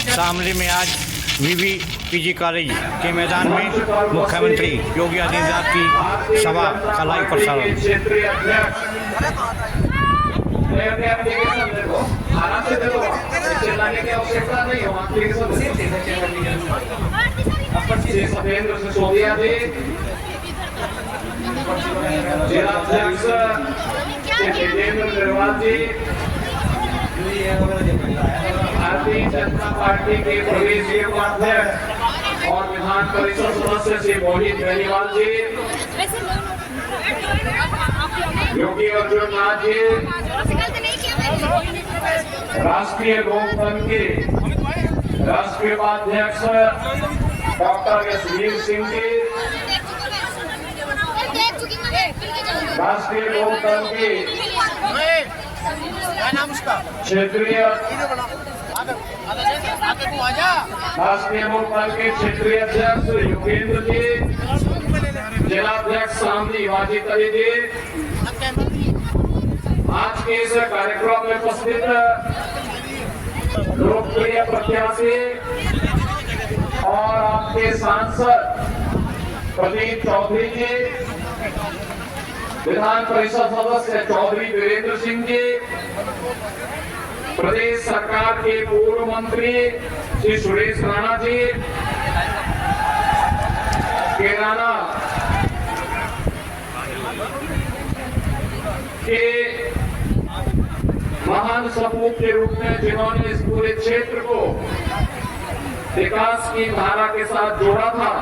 शामली में आज VVPG college के मैदान में मुख्यमंत्री योगी आदित्यनाथ की सभा का लाइव प्रसारण। भारतीय जनता पार्टी के प्रदेश उपाध्यक्ष और विधान परिषद सदस्य श्री मोहित बेनीवाल जी, योगी अर्जुन नाथ जी, राष्ट्रीय लोकदल के राष्ट्रीय उपाध्यक्ष डॉक्टर यशवीर सिंह जी, राष्ट्रीय लोकदल के क्षेत्रीय राष्ट्रीय लोकदल के क्षेत्रीय अध्यक्ष योगेंद्र जी, जिलाध्यक्ष शामली वाजिद अली जी, आज के इस कार्यक्रम में उपस्थित लोकप्रिय प्रत्याशी और आपके सांसद प्रदीप चौधरी जी, विधान परिषद सदस्य चौधरी वीरेंद्र सिंह जी, प्रदेश सरकार के पूर्व मंत्री श्री सुरेश राणा जी, केराना के महान सपूत के रूप में जिन्होंने इस पूरे क्षेत्र को विकास की धारा के साथ जोड़ा था,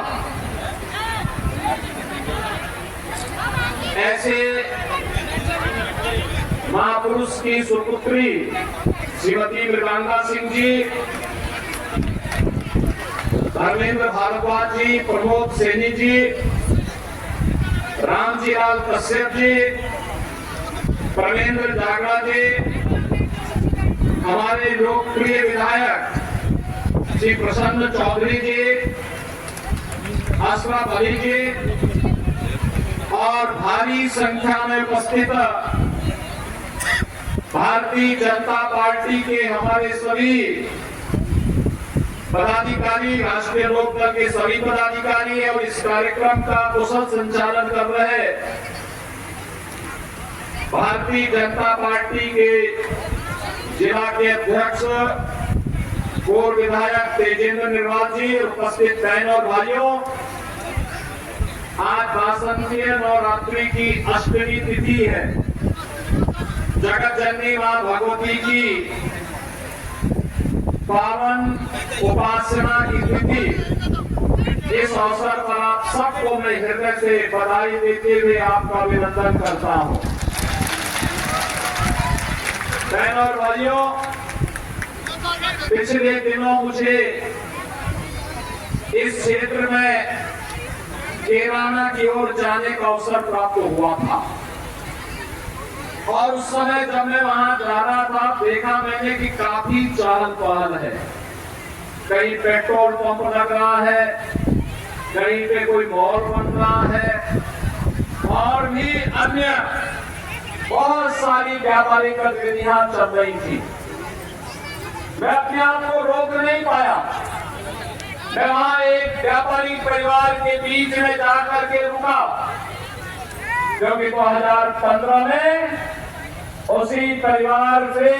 ऐसे महापुरुष की सुपुत्री श्रीमती मृगांगा सिंह जी, धर्मेंद्र भारद्वाज जी, प्रमोद सैनी जी, रामजी लाल कश्यप जी, प्रवेंद्र जागड़ा जी, हमारे लोकप्रिय विधायक श्री प्रसन्न चौधरी जी, अशरफ अली जी और भारी संख्या में उपस्थित भारतीय जनता पार्टी के हमारे सभी पदाधिकारी, राष्ट्रीय लोकदल के सभी पदाधिकारी और इस कार्यक्रम का कुशल संचालन कर रहे भारतीय जनता पार्टी के जिला के अध्यक्ष पूर्व विधायक तेजेंद्र निर्वाल जी, उपस्थित बहन और भाइयों, आज वासंतीय नवरात्रि की अष्टमी तिथि है। जगत जननी मां भगवती की पावन उपासना की तिथि, इस अवसर पर आप सबको मैं हृदय से बधाई देते हुए आपका अभिनंदन करता हूं। बहनों और भाइयों, पिछले दिनों मुझे इस क्षेत्र में केराना की ओर जाने का अवसर प्राप्त हुआ था और उस समय जब मैं वहां जा रहा था, देखा मैंने कि काफी चहल पहल है। कहीं पेट्रोल पंप लग रहा है, कहीं पे कोई मॉल बन रहा है और भी अन्य बहुत सारी व्यापारिक गतिविधियां चल रही थी। मैं अपने आप को रोक नहीं पाया। मैं वहां एक व्यापारी परिवार के बीच में जाकर के रुका, क्योंकि 2015 में उसी परिवार से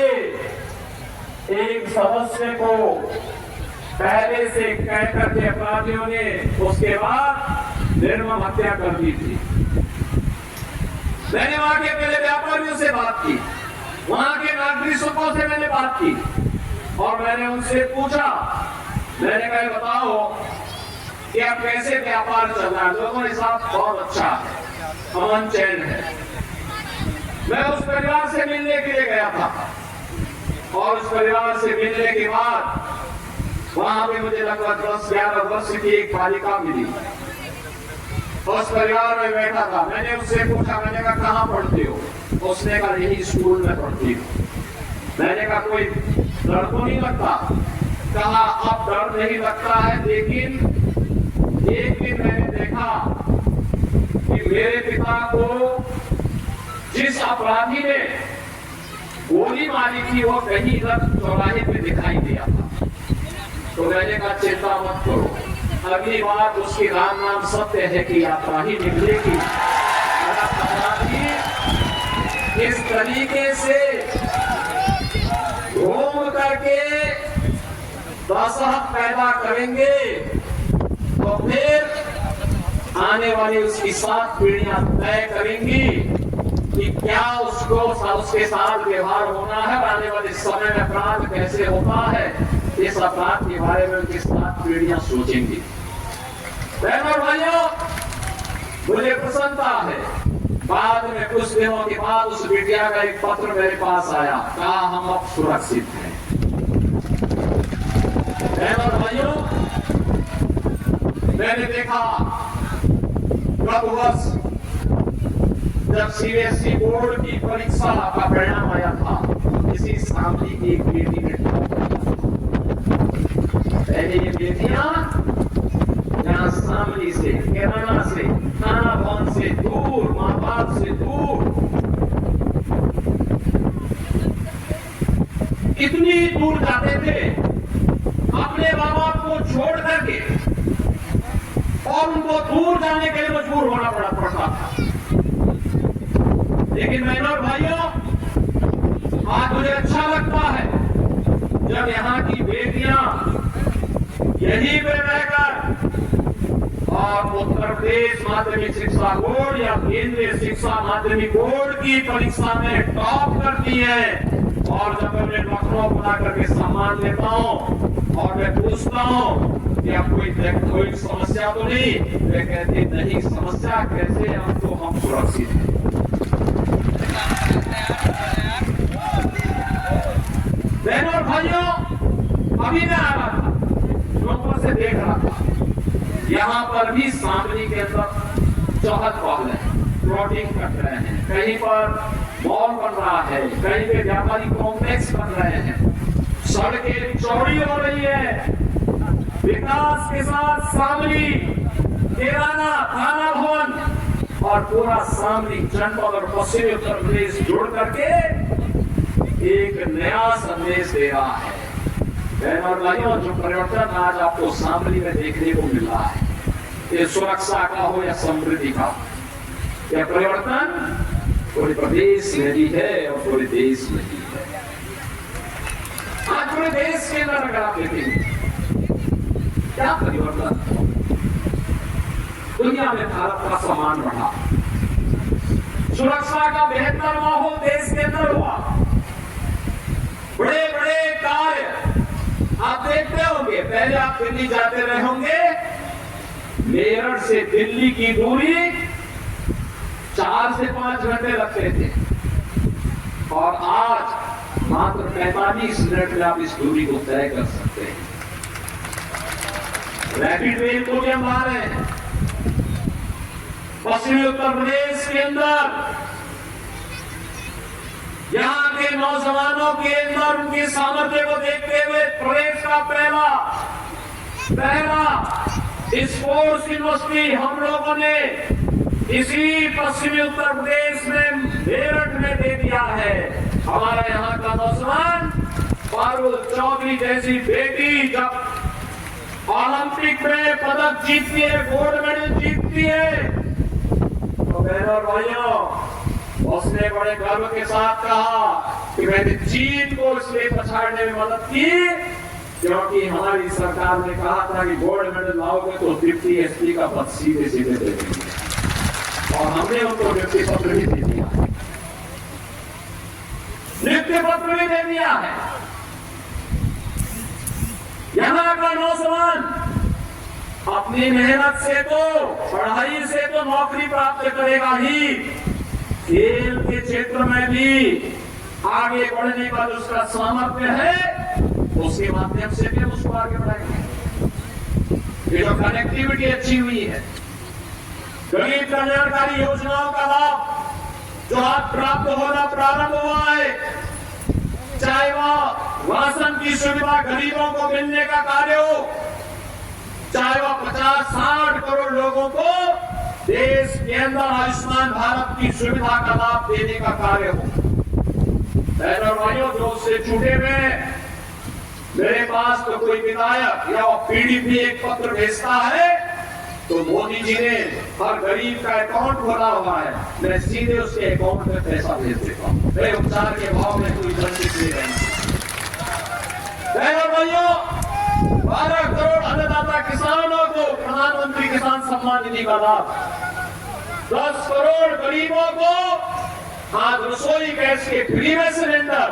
एक सदस्य को पहले से कहकर के अपराधियों ने उसके बाद निर्मम हत्या कर दी थी। मैंने वहां के पहले व्यापारियों से बात की, वहां के नागरिकों से मैंने बात की और मैंने उनसे पूछा, मैंने कहा बताओ कि अब कैसे व्यापार चल रहा है। लोगों ने साथ बहुत अच्छा है, अमन चैन है। मैं उस परिवार से मिलने के लिए गया था और उस परिवार से मिलने के बाद वहां पे मुझे लगभग 10-11 वर्ष की एक बालिका मिली। उस परिवार में बैठा था, मैंने उससे पूछा, मैंने कहा कहाँ पढ़ते हो? उसने कहा यही स्कूल में पढ़ती हूँ। मैंने कहा कोई डर तो नहीं लगता? कहा अब डर नहीं लगता है, लेकिन एक दिन मैंने देखा कि मेरे पिता को जिस अपराधी ने गोली मारी थी वो कहीं इधर चौराहे पे दिखाई दिया था। तो मैंने कहा चिंता मत करो, अगली बार उसकी राम नाम सत्य है कि यात्रा ही निकलेगी। इस तरीके से घूम करके दशहत पैदा करेंगे तो फिर आने वाली उसकी 7 पीढ़ियां तय करेंगी कि क्या उसके साथ व्यवहार होना है, आने वाले समय में अपराध कैसे होता है, इस अपराध के बारे में उनकी 7 पीढ़ियां सोचेंगी। बहनों और भाइयों, मुझे प्रसन्नता है, बाद में कुछ दिनों के बाद उस बिटिया का एक पत्र मेरे पास आया, कहा हम अब सुरक्षित हैं। बहनों और भाइयों, मैंने देखा गत वर्ष जब सीबीएसई बोर्ड की परीक्षा का परिणाम आया था, इसी शामली की एक बेटी ने पहले ये बेटियां यहाँ शामली से, केरला से, थाना भवन से दूर, माँ बाप से दूर, इतनी दूर जाते थे अपने माँ बाप को छोड़ करके, और उनको दूर जाने के लिए मजबूर होना पड़ता था। लेकिन बहनों और भाइयों, आज मुझे अच्छा लगता है जब यहाँ की बेटियां यहीं पे रहकर और उत्तर प्रदेश माध्यमिक शिक्षा बोर्ड या केंद्रीय शिक्षा माध्यमिक बोर्ड की परीक्षा में टॉप करती है, और जब मैं लखनऊ बुला करके सम्मान लेता हूँ और मैं पूछता हूँ कि अब कोई समस्या तो नहीं, वे कहते नहीं, समस्या कैसे, हम तो हम सुरक्षित हैं। बहनों और भाइयों, अभी मैं आ रहा था, लोगों से देख रहा था, यहाँ पर भी शामली के अंदर चौहद पहल है, प्लॉटिंग कर रहे हैं, कहीं पर मॉल बन रहा है, कहीं पे व्यापारिक कॉम्प्लेक्स बन रहे हैं, सड़कें चौड़ी हो रही है, विकास के साथ शामली, किराना, थाना भवन और पूरा शामली जनपद और पश्चिमी उत्तर प्रदेश जुड़ करके एक नया संदेश दे रहा है। बहनों और भाइयों, जो परिवर्तन आज आपको शामली में देखने को मिल रहा है, ये सुरक्षा का हो या समृद्धि का, यह परिवर्तन पूरे प्रदेश में भी है और पूरे देश में भी है। आज पूरे देश के अंदर अगर आप देखेंगे क्या परिवर्तन, दुनिया में भारत का सम्मान बढ़ा, सुरक्षा का बेहतर माहौल देश के अंदर हुआ, बड़े बड़े कार्य आप देखते होंगे। पहले आप दिल्ली जाते रहे होंगे, मेरठ से दिल्ली की दूरी 4 से 5 घंटे लगते थे, और आज मात्र 45 मिनट में आप इस दूरी को तय कर सकते हैं। रैपिड रेल को भी हम आ रहे हैं। पश्चिमी उत्तर प्रदेश के अंदर यहाँ के नौजवानों के अंदर उनके सामर्थ्य को देखते हुए प्रदेश का पहला स्पोर्ट्स यूनिवर्सिटी हम लोगों ने इसी पश्चिमी उत्तर प्रदेश में मेरठ में दे दिया है। हमारा यहाँ का नौजवान पारुल चौधरी जैसी बेटी जब ओलंपिक में पदक जीतती है, गोल्ड मेडल जीतती है, तो बहनों और भाइयों, उसने बड़े गर्व के साथ कहा कि मैंने चीन को इसलिए पछाड़ने में मदद की क्योंकि हमारी सरकार ने कहा था कि गोल्ड मेडल लाओगे तो डिप्टी एसपी का पद सीधे सीधे दे देंगे, और हमने उनको नियुक्ति पत्र भी दे दिया है, नियुक्ति पत्र भी दे दिया है। यहाँ का नौजवान अपनी मेहनत से तो, पढ़ाई से तो नौकरी प्राप्त करेगा ही, खेल के क्षेत्र में भी आगे बढ़ने का जो उसका सामर्थ्य है, उसके माध्यम से भी हम उसको आगे बढ़ाएंगे। ये जो कनेक्टिविटी अच्छी हुई है, गरीब कल्याणकारी योजनाओं का लाभ जो आज प्राप्त होना प्रारंभ हुआ है, चाहे वह राशन की सुविधा गरीबों को मिलने का कार्य हो, चाहे वह 50-60 करोड़ लोगों को देश के अंदर आयुष्मान भारत की सुविधा का लाभ देने का कार्य हो। बहनों और भाइयों, जो उससे छूटे हुए मेरे पास तो कोई विधायक या पीडीपी एक पत्र भेजता है तो मोदी जी ने हर गरीब का अकाउंट खोला हुआ है, मैं सीधे उसके अकाउंट में पैसा भेज देता हूँ। मेरे उपचार के भाव में कोई वंचित नहीं रहना। भाइयों, 12 करोड़ अन्नदाता किसानों को प्रधानमंत्री किसान सम्मान निधि का लाभ, 10 करोड़ गरीबों को आज रसोई गैस के फ्री में सिलेंडर,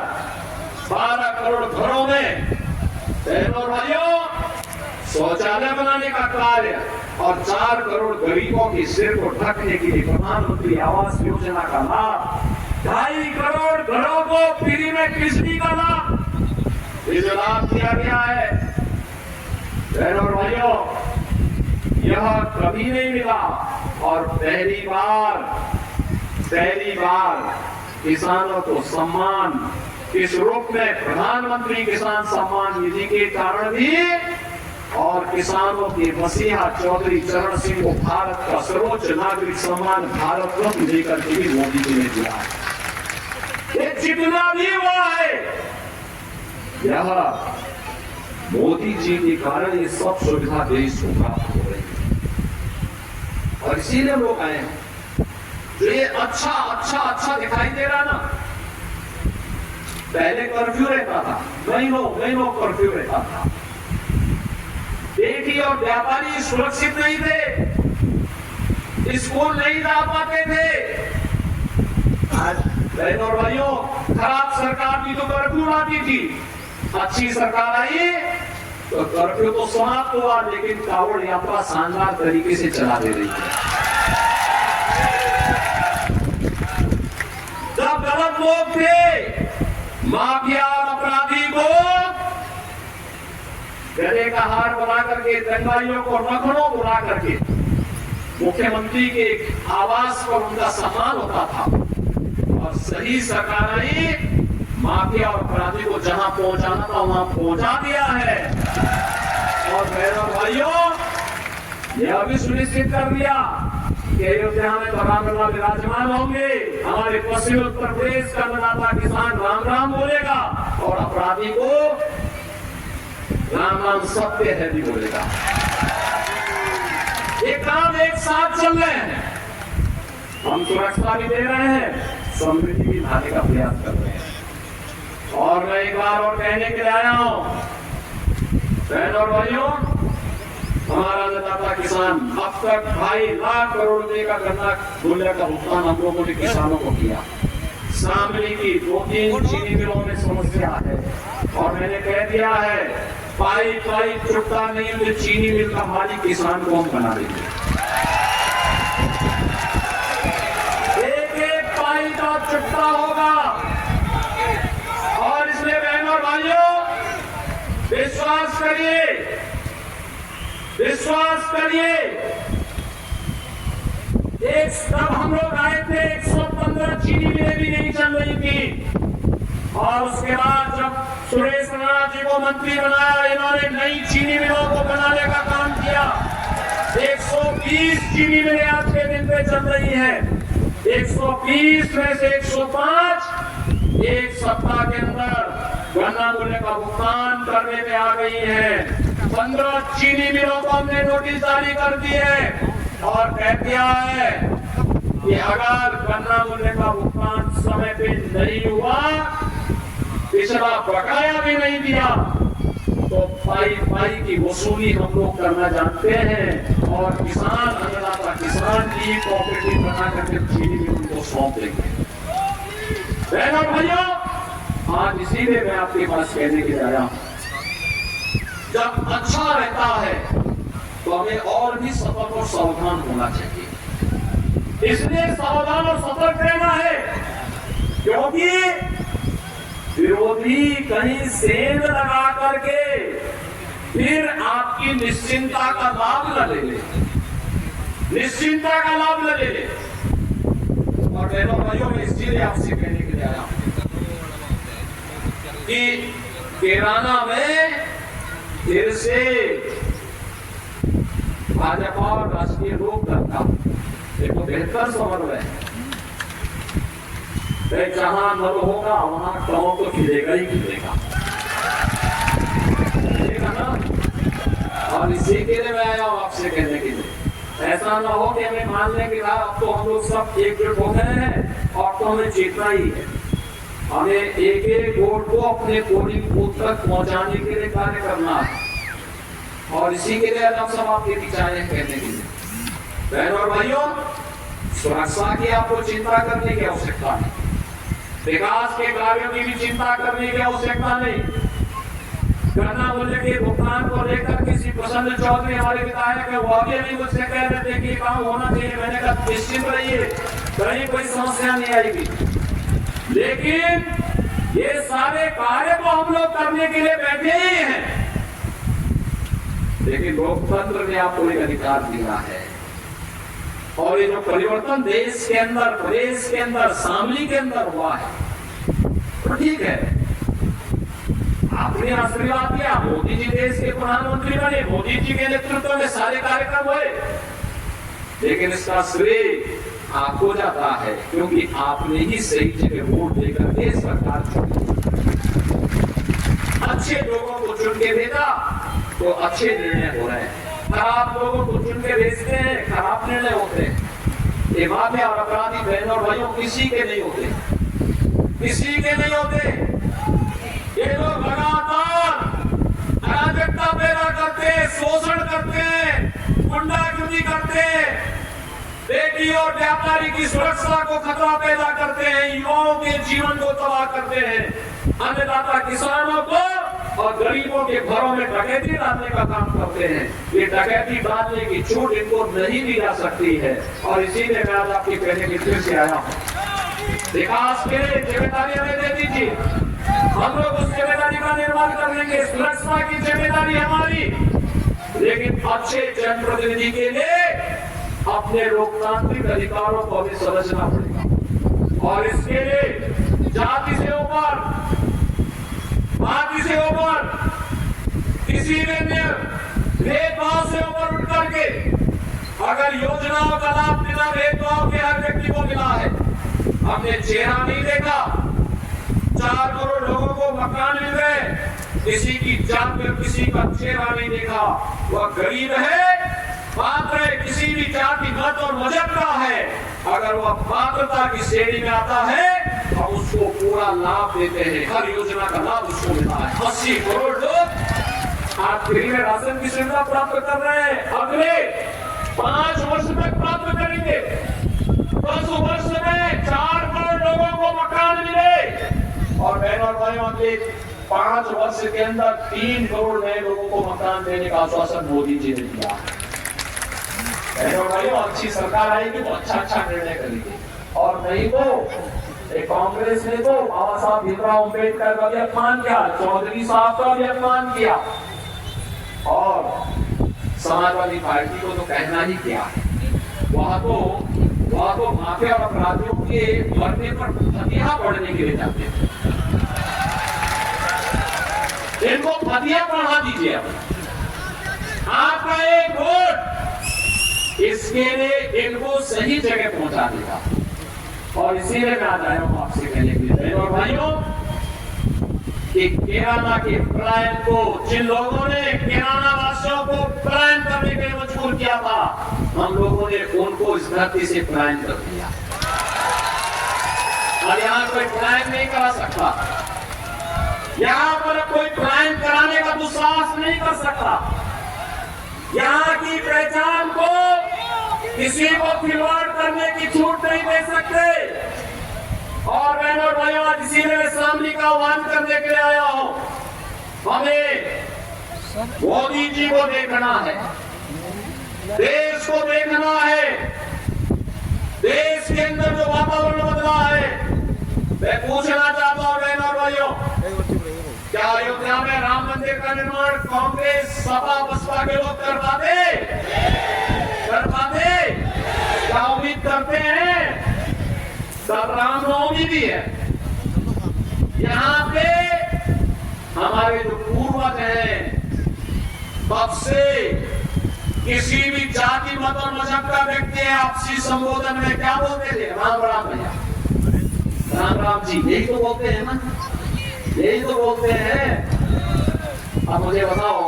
12 करोड़ घरों में बहनों और भाइयों शौचालय बनाने का कार्य और 4 करोड़ गरीबों के सिर को ढकने के लिए प्रधानमंत्री आवास योजना का लाभ, 2.5 करोड़ घरों को फ्री में बिजली का लाभ, ये जो लाभ दिया गया है बहनों और भाइयों, यह कभी नहीं मिला और पहली बार किसानों को सम्मान इस रूप में प्रधानमंत्री किसान सम्मान निधि के कारण भी और किसानों के मसीहा चौधरी चरण सिंह को भारत का सर्वोच्च नागरिक सम्मान भारत रत्न देकर के भी मोदी जी ने दिया है। ये जितना भी हुआ है यह मोदी जी के कारण ये सब सुविधा देश को प्राप्त हो रही है और इसीलिए लोग आए हैं। जो ये अच्छा दिखाई दे रहा ना, पहले कर्फ्यू रहता था, महीनों कर्फ्यू रहता था, बेटी और व्यापारी सुरक्षित नहीं थे, स्कूल नहीं जा पाते थे। आज बहनों और भाइयों, खराब सरकार भी तो कर्फ्यू लाती थी, अच्छी सरकार आई तो कर्फ्यू तो समाप्त हुआ, लेकिन कावड़ यात्रा शानदार तरीके से चला दे रही है। जब गलत लोग थे, माफिया और अपराधी को गले का हार बना करके, दंगाइयों को नखरों बुला करके मुख्यमंत्री के आवास पर उनका सम्मान होता था और सही सरकार आई, माफिया और अपराधी को जहां पहुंचाना था वहां पहुंचा दिया है। और बहनों भाइयों, यह भी सुनिश्चित कर दिया कि अयोध्या में तो रामलला विराजमान होंगे, हमारे पश्चिम उत्तर प्रदेश का अन्नदाता किसान राम राम बोलेगा और अपराधी को राम राम सत्य है भी बोलेगा। ये काम एक साथ चल रहे हैं, हम सुरक्षा भी दे रहे हैं, समृद्धि भी लाने का प्रयास कर रहे हैं। और मैं एक बार और कहने के लिए आया हूं, बहनों और भाइयों, हमारा अन्नदाता किसान अब तक 2.5 लाख करोड़ रुपए का गन्ना मूल्य का भुगतान हम लोगों ने किसानों को किया। शामली की 2-3 चीनी मिलों में समस्या है और मैंने कह दिया है, पाइप चुटता नहीं तो चीनी मिल का मालिक किसान को हम बना देंगे। एक पाइप का चुटता होगा और इसलिए बहनों और भाइयों, विश्वास करिए। तब हम लोग आए थे 115 चीनी मिलें भी नहीं चल रही थी और उसके बाद जब सुरेश राणा जी को मंत्री बनाया, इन्होंने नई चीनी मिलों को बनाने का काम किया। 120 चीनी मिलें आज के दिन पे चल रही हैं, 120 में से 105 एक सप्ताह के अंदर गन्ना मूल्य का भुगतान करने में आ गई है। 15 चीनी मिलों को हमने नोटिस जारी कर दी है और कह दिया है कि अगर गन्ना मूल्य का भुगतान समय पे नहीं हुआ, पिछला बकाया भी नहीं दिया, तो पाई की वसूली हम लोग करना जानते हैं और किसान अन्नदाता किसान की कोऑपरेटिव बना करके चीनी मिलों को सौंप देंगे। बहनों भाइयों, आज इसीलिए मैं आपके पास कहने के लिए आया हूं, जब अच्छा रहता है तो हमें और भी सतर्क और सावधान होना चाहिए। इसलिए सावधान और सतर्क रहना है क्योंकि विरोधी कहीं सेंध लगा करके फिर आपकी निश्चिंता का लाभ न ले ले, निश्चिंता का लाभ न ले ले। और बहनों भाइयों, मैं इसलिए आपसे कहने के लिए आया हूं कि किराना में फिर से भाजपा और राष्ट्रीय लोकदल का एक बेहतर समन्वय है। जहां नल होगा वहां कौन तो खिलेगा ही खिलेगा। और इसी के लिए मैं आया हूँ आपसे कहने के लिए। ऐसा ना हो कि हमें मान लें कि अब तो हम लोग सब एकजुट हो गए हैं और तो हमें जीतना ही है। हमें एक एक वोट को अपने पोलिंग बूथ तक पहुंचाने के लिए कार्य करना है और इसी के लिए हम सब आपके बीच आए हैं कहने के लिए। बहनों और भाइयों, सुरक्षा की आपको चिंता करने की आवश्यकता नहीं, विकास के कार्यों की भी चिंता करने की आवश्यकता नहीं। गन्ना मूल्य के भुगतान को लेकर किसी प्रसन्न चौधरी हमारे विधायक है, वो आगे भी मुझसे कह रहे थे कि काम होना चाहिए। मैंने कहा निश्चित रहिए, कहीं कोई समस्या नहीं आएगी, लेकिन ये सारे कार्य को हम लोग करने के लिए बैठे ही हैं। लेकिन लोकतंत्र ने आपको एक अधिकार दिया है और ये जो परिवर्तन देश के अंदर, प्रदेश के अंदर, शामली के अंदर हुआ है, तो ठीक है, आपने आशीर्वाद दिया, मोदी जी देश के प्रधानमंत्री बने, मोदी जी के नेतृत्व में सारे कार्यक्रम हुए, लेकिन इसका श्रेय आपको जाता है क्योंकि आपने ही सही जगह वोट देकर के सरकार चुनी। अच्छे लोगों को चुन के भेजा तो अच्छे निर्णय हो रहे हैं, खराब लोगों को चुन के भेजते हैं, खराब निर्णय होते हैं। ये माफिया और अपराधी बहनों और भाइयों किसी के नहीं होते, किसी के नहीं होते। ये लोग लगातार अराजकता पैदा करते, शोषण करते, गुंडागर्दी करते, बेटी और व्यापारी की सुरक्षा को खतरा पैदा करते हैं, युवाओं के जीवन को तबाह करते हैं, अन्नदाता किसानों को और गरीबों के घरों में डकैती डालने का काम करते हैं। ये डकैती डालने की छूट इनको नहीं दी जा सकती है और इसीलिए मैं आज आपके कहने की फिर से आया हूँ। विकास के लिए जिम्मेदारी हमें दे दीजिए, हम लोग उस जिम्मेदारी का निर्माण कर लेंगे, सुरक्षा की जिम्मेदारी हमारी, लेकिन अच्छे जनप्रतिनिधि के लिए अपने लोकतांत्रिक अधिकारों को हमें समझना पड़ेगा और इसके लिए जाति से ऊपर, जाति से ऊपर, किसी ने भेदभाव से ऊपर उठ करके अगर योजनाओं का लाभ बिना भेदभाव के हर व्यक्ति को मिला है। हमने चेहरा नहीं देखा, 4 करोड़ लोगों को मकान मिल गए, किसी की जात में किसी का चेहरा नहीं देखा। वह गरीब है, पात्र है, किसी भी जाति, मत और मजहब का है, अगर वह पात्रता की श्रेणी में आता है हम उसको पूरा लाभ देते हैं, हर योजना का लाभ उसको मिलता है। 80 करोड़ लोग आज फ्री में राशन की सुविधा प्राप्त कर रहे हैं, अगले 5 वर्ष तक प्राप्त करेंगे। 10 वर्ष में 4 करोड़ लोगों को मकान मिले और बहनों और भाइयों, अगले 5 वर्ष के अंदर 3 करोड़ नए लोगों को मकान देने का आश्वासन मोदी जी ने दिया है। अच्छी सरकार आएगी तो अच्छा निर्णय करेगी और नहीं तो कांग्रेस ने तो बाबा साहब भीमराव अम्बेडकर का भी अपमान किया, चौधरी साहब का भी अपमान किया और समाजवादी पार्टी को तो कहना ही क्या है। वहां तो माफिया और अपराधियों के मरने पर फतिहा पढ़ने के लिए जाते थे। इनको फतिहा पढ़ा दीजिए, आपका एक वोट इसके लिए इनको सही जगह पहुंचा देगा और इसीलिए मैं आज आया हूं आपसे कहने के लिए और भाइयों कि केराला के पलायन को, जिन लोगों ने केराला वासियों को पलायन करने के लिए मजबूर किया था, हम लोगों ने उनको इस धरती से पलायन कर दिया और यहाँ कोई पलायन नहीं करा सकता, यहाँ पर कोई पलायन कराने का दुस्साहस नहीं कर सकता। यहाँ की पहचान को किसी को खिलवाड़ करने की छूट नहीं दे सकते और बहनों और भाइयों, आज इसीलिए मैं शामली का आह्वान करने के लिए आया हूं। हमें मोदी जी को देखना है, देश को देखना है, देश के अंदर जो वातावरण बदला है। मैं पूछना चाहता हूं बहनों और भाइयों, क्या अयोध्या में राम मंदिर का निर्माण कांग्रेस, सपा, बसपा के लोग कर पाते? क्या उम्मीद करते हैं? कल रामनवमी भी है, यहाँ पे हमारे जो पूर्वज हैं तब से किसी भी जाति, मत और मजहब का व्यक्ति आपसी संबोधन में क्या बोलते थे? राम राम भैया, राम राम जी, यही तो बोलते हैं ना, यही तो बोलते हैं। अब मुझे बताओ,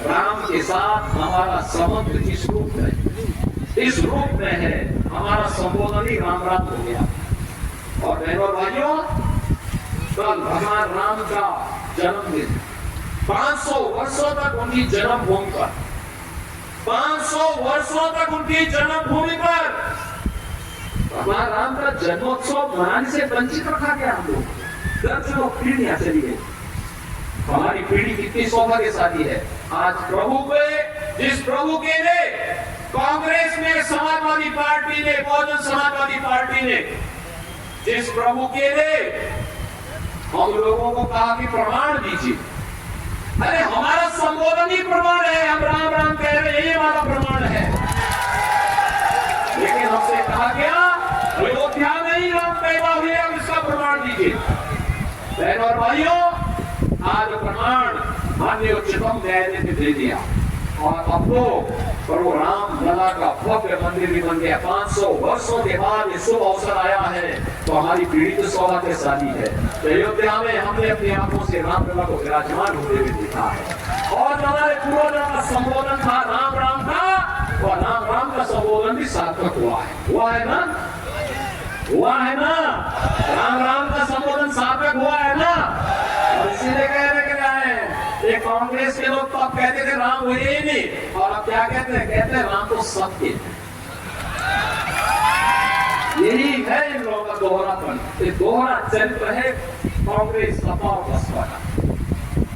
राम के साथ हमारा संबंध इस रूप में है, हमारा संबोधन ही राम राम हो गया। और बहनों और भाइयों, कल भगवान राम का जन्मदिन, 500 वर्षों तक उनकी जन्मभूमि पर, 500 वर्षों तक उनकी जन्मभूमि पर भगवान राम का जन्मोत्सव मनाने से वंचित रखा गया। हम लोग दर्जनों पीढ़ियां चली गई। हमारी पीढ़ी कितनी सौभाग्यशाली है। आज जिस प्रभु के ने कांग्रेस ने, समाजवादी पार्टी ने, बहुजन समाजवादी पार्टी ने, जिस प्रभु के ने हम लोगों को कहा कि प्रमाण दीजिए, अरे हमारा संबोधन ही प्रमाण है। हम राम राम कह रहे हैं, ये हमारा प्रमाण है। लेकिन हमसे कहा गया अयोध्या में ही राम पैदा हुए, अब इसका प्रमाण दीजिए। बहनों और भाइयों, आज प्रमाण माननीय उच्चतम न्यायालय ने दे दिया और अब तो प्रभु राम लला का भव्य मंदिर भी बन गया। 500 वर्षों के बाद ये शुभ अवसर आया है, तो हमारी पीढ़ी तो सौभाग्यशाली है। तो अयोध्या में हमने अपनी आंखों से राम लला को विराजमान होते हुए देखा है। और हमारे पूर्वजों का संबोधन था राम राम का, और राम राम का संबोधन भी सार्थक हुआ है। हुआ है ना? राम राम का संबोधन सार्थक हुआ है ना? और इसीलिए कह रहे ये कांग्रेस के लोग तो अब कहते थे राम हुए ही नहीं, और अब क्या कहते हैं राम तो सबके। यही है इन लोगों का दोहरापन, ये दोहरा चरित्र है कांग्रेस सपा और बसपा का।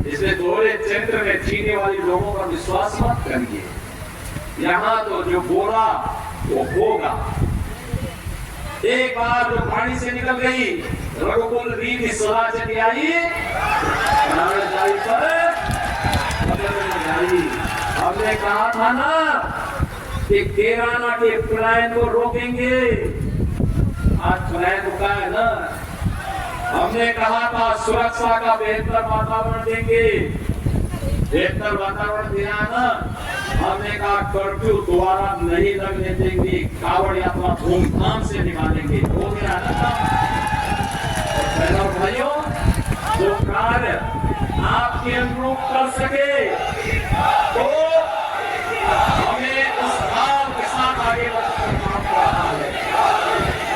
इसलिए दोहरे चरित्र में जीने वाले लोगों का विश्वास मत करिए। यहाँ तो जो बोला वो होगा। एक बार जो पानी से निकल गई रघुकुल रीति सदा चली आई, हमने कहा था ना कि केराना के पलायन को रोकेंगे, आज पलायन रुका है ना। हमने कहा था सुरक्षा का बेहतर वातावरण देंगे, बेहतर वातावरण दिया ना। हमने कहा कर्फ्यू दोबारा नहीं लगने देंगे, कावड़ यात्रा धूमधाम से निकालेंगे, हो गया ना। और भाइयों, जो कार्य आपके अनुरूप कर सके तो हमें उस भाव के साथ आगे बढ़कर काम करना है।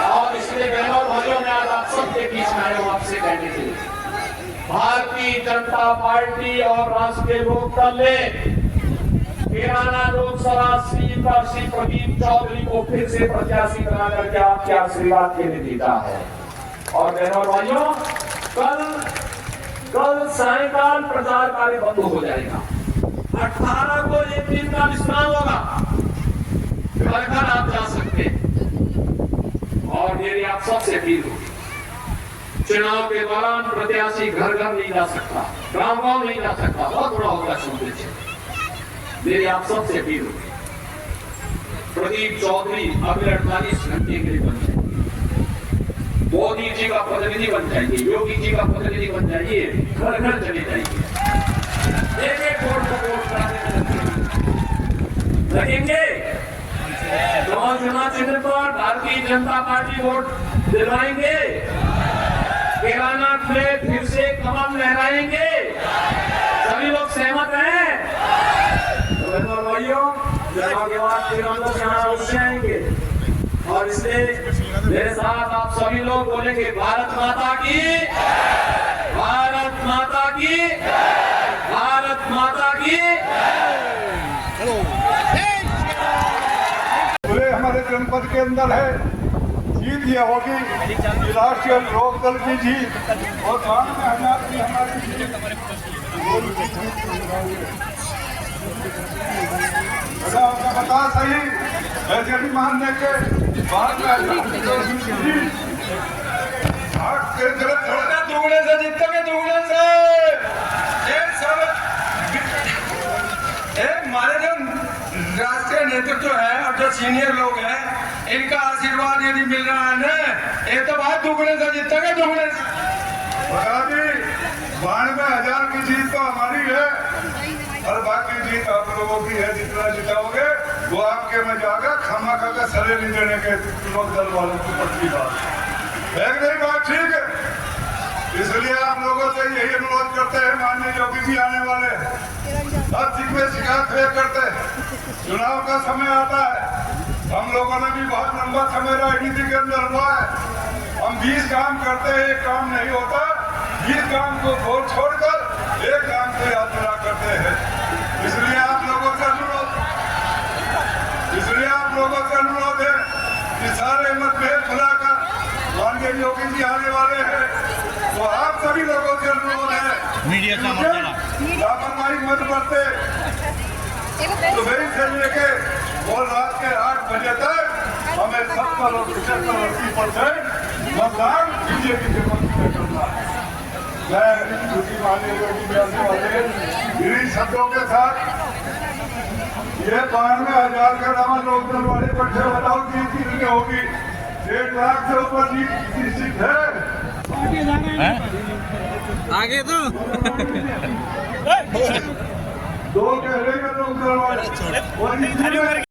और इसलिए बहनों और भाइयों, मैं आज आप सबके बीच में आया हूं आपसे कहने के लिए, भारतीय जनता पार्टी और राष्ट्रीय लोकदल ने केराना लोकसभा सीट पर श्री प्रदीप चौधरी को फिर से प्रत्याशी बना करके आपके आशीर्वाद के लिए जीता है। और बहनों और भाइयों, कल सायंकाल प्रचार कार्य बंद हो जाएगा। 18 को एक दिन का विश्राम होगा, घर घर आप जा सकते हैं। और मेरी आप सबसे अपील होगी, चुनाव के दौरान प्रत्याशी घर घर नहीं जा सकता, गांव गांव नहीं जा सकता, बहुत बड़ा होगा सुनिश्चित। मेरी आप सबसे अपील होगी, प्रदीप चौधरी अगले 48 घंटे के लिए बन जाए, मोदी जी का प्रतिनिधि बन जाइए, योगी जी का प्रतिनिधि बन जाइए, घर घर चले जाइए, एक वोट को वोट लगेंगे। चुनाव चिन्ह पर भारतीय जनता पार्टी वोट दिलवाएंगे, केराना में फिर से कमल लहराएंगे। सभी लोग सहमत हैं? तो भाइयों, चुनाव के बाद फिर हम लोग यहाँ अवश्य आएंगे, और इसलिए मेरे साथ आप सभी लोग बोलेंगे भारत माता की, भारत माता की, भारत माता की। पूरे हमारे जनपद के अंदर है, जीत यह होगी राष्ट्रीय लोकदल की जीत, और 92,000 की हमारी जीत। बता सही वैसे भी मानने के बाद दुगने से जीतेंगे, दुगने से। हमारे जो राष्ट्रीय नेतृत्व है और जो सीनियर लोग हैं, इनका आशीर्वाद यदि मिल रहा है ना, ये तो बात दुगने से जीतेंगे, दुगने से। 92,000 की जीत तो हमारी है, और बाकी जीत आप लोगों की है। जितना जिताओगे वो आपके में जाकर खामा खाकर सरे नहीं देने के लोग दल वालों की पक्की बात है, नहीं बात ठीक है। इसलिए आप लोगों से यही अनुरोध करते हैं, माननीय योगी जी आने वाले, अब चुनाव का समय आता है। हम लोगों ने भी बहुत लंबा समय राजनीति के अंदर हुआ है। हम 20 काम करते हैं, एक काम नहीं होता। 20 काम को छोड़कर एक काम को याद पूरा करते हैं। इसलिए आप लोगों से अनुरोध है कि सारे मतभेद भुलाकर माननीय योगी जी आने वाले हैं, तो आप सभी लोगों से अनुरोध है मीडिया का मतलब लापरवाही मत बरते। सुबह से लेके और रात के 8 बजे तक हमें 70 और 75 और 80% मतदान बीजेपी के पक्ष में करना है। मैं उसी माननीय योगी जी आने वाले इन्हीं शब्दों के साथ ये 92,000 का नामा लोकदल वाले पक्ष बताओ जीत कितनी होगी? 1.5 लाख से ऊपर जीत निश्चित है। आगे तो 2 कह रहे हैं लोकदल वाले और